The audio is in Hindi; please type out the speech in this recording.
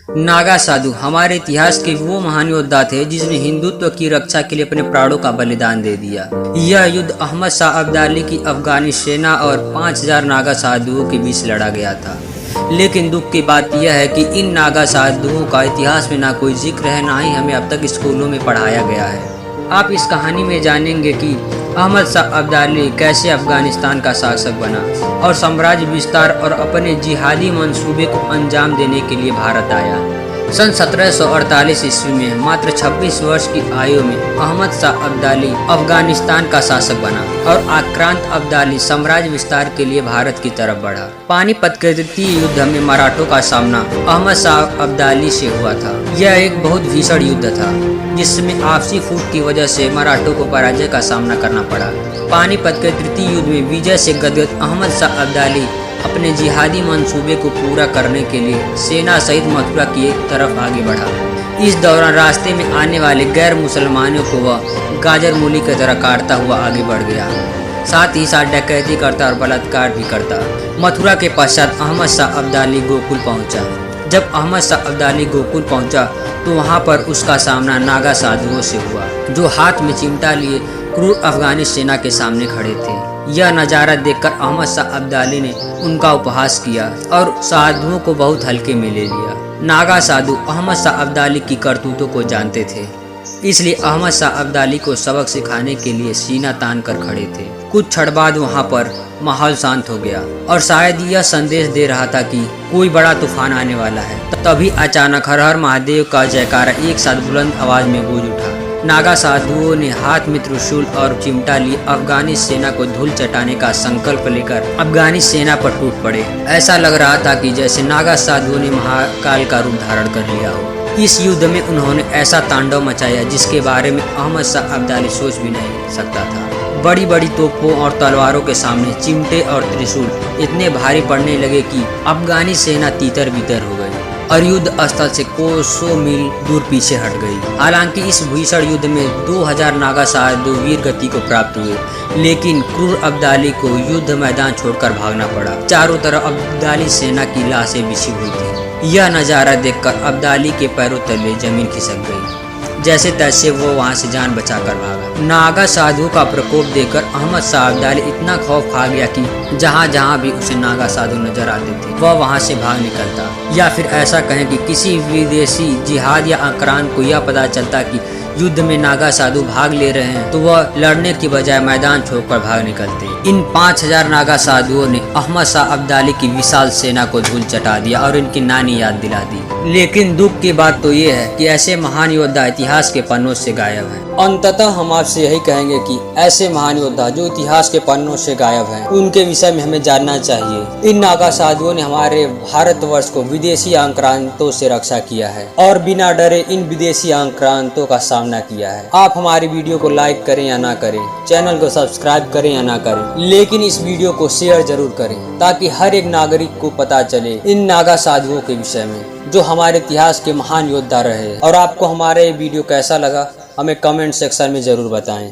नागा साधु हमारे इतिहास के वो महान योद्धा थे जिसने हिंदुत्व की रक्षा के लिए अपने प्राणों का बलिदान दे दिया। यह युद्ध अहमद शाह अब्दाली की अफगानी सेना और 5000 नागा साधुओं के बीच लड़ा गया था। लेकिन दुख की बात यह है कि इन नागा साधुओं का इतिहास में ना कोई जिक्र है, ना ही हमें अब तक स्कूलों में पढ़ाया गया है। आप इस कहानी में जानेंगे कि अहमद शाह अब्दाली कैसे अफगानिस्तान का शासक बना और साम्राज्य विस्तार और अपने जिहादी मंसूबे को अंजाम देने के लिए भारत आया। सन 1748 ईस्वी में मात्र 26 वर्ष की आयु में अहमद शाह अब्दाली अफगानिस्तान का शासक बना और आक्रांत अब्दाली साम्राज्य विस्तार के लिए भारत की तरफ बढ़ा। पानीपत के तृतीय युद्ध में मराठों का सामना अहमद शाह अब्दाली से हुआ था। यह एक बहुत भीषण युद्ध था जिसमें आपसी फूट की वजह से मराठों को पराजय का सामना करना पड़ा। पानीपत के तृतीय युद्ध में विजय से गदगद अहमद शाह अब्दाली अपने जिहादी मंसूबे को पूरा करने के लिए सेना सहित मथुरा की तरफ आगे बढ़ा। इस दौरान रास्ते में आने वाले गैर मुसलमानों को वह गाजर मूली की तरह काटता हुआ आगे बढ़ गया। साथ ही साथ डकैती करता और बलात्कार भी करता। मथुरा के पश्चात अहमद शाह अब्दाली गोकुल पहुंचा। जब अहमद शाह अब्दाली गोकुल पहुंचा तो वहां पर उसका सामना नागा साधुओं से हुआ, जो हाथ में चिमटा लिए क्रूर अफगानी सेना के सामने खड़े थे। यह नज़ारा देखकर अहमद शाह अब्दाली ने उनका उपहास किया और साधुओं को बहुत हल्के में ले लिया। नागा साधु अहमद शाह अब्दाली की करतूतों को जानते थे, इसलिए अहमद शाह अब्दाली को सबक सिखाने के लिए सीना तान कर खड़े थे। कुछ क्षण बाद वहाँ पर माहौल शांत हो गया और शायद यह संदेश दे रहा था कि कोई बड़ा तूफान आने वाला है। तभी अचानक हर हर महादेव का जयकारा एक साथ बुलंद आवाज में गूंज उठा। नागा साधुओं ने हाथ में त्रिशूल और चिमटा लिए अफगानी सेना को धूल चटाने का संकल्प लेकर अफगानी सेना पर टूट पड़े। ऐसा लग रहा था कि जैसे नागा साधुओं ने महाकाल का रूप धारण कर लिया हो। इस युद्ध में उन्होंने ऐसा तांडव मचाया जिसके बारे में अहमद शाह अब्दाली सोच भी नहीं सकता था। बड़ी बड़ी तोपों और तलवारों के सामने चिमटे और त्रिशूल इतने भारी पड़ने लगे कि अफगानी सेना तीतर बितर हो गई और युद्ध स्थल से कोसों मील दूर पीछे हट गई। हालांकि इस भीषण युद्ध में 2000 नागा साधु वीर गति को प्राप्त हुए, लेकिन क्रूर अब्दाली को युद्ध मैदान छोड़कर भागना पड़ा। चारों तरफ अब्दाली सेना की लाशें बिछी हुई थी। यह नज़ारा देखकर अब्दाली के पैरों तले जमीन खिसक गई। जैसे तैसे वो वहां से जान बचाकर भागा। नागा साधु का प्रकोप देखकर अहमद शाह अब्दाली इतना खौफ खा गया कि जहां जहां भी उसे नागा साधु नजर आते थे वह वहां से भाग निकलता, या फिर ऐसा कहें कि किसी विदेशी जिहाद या आक्रांत को यह पता चलता कि युद्ध में नागा साधु भाग ले रहे हैं तो वह लड़ने की बजाय मैदान छोड़कर भाग निकलते। इन 5000 नागा साधुओं ने अहमद शाह अब्दाली की विशाल सेना को धूल चटा दिया और इनकी नानी याद दिला दी। लेकिन दुख की बात तो ये है कि ऐसे महान योद्धा इतिहास के पन्नों से गायब हैं। अंततः हम आपसे यही कहेंगे कि ऐसे महान योद्धा जो इतिहास के पन्नों से गायब हैं, उनके विषय में हमें जानना चाहिए। इन नागा साधुओं ने हमारे भारतवर्ष को विदेशी आक्रांतों से रक्षा किया है और बिना डरे इन विदेशी आक्रांतों का सामना किया है। आप हमारी वीडियो को लाइक करें या ना करें, चैनल को सब्सक्राइब करें या ना करें, लेकिन इस वीडियो को शेयर जरूर करें ताकि हर एक नागरिक को पता चले इन नागा साधुओं के विषय में जो हमारे इतिहास के महान योद्धा रहे। और आपको हमारे वीडियो कैसा लगा हमें कमेंट सेक्शन में जरूर बताएं।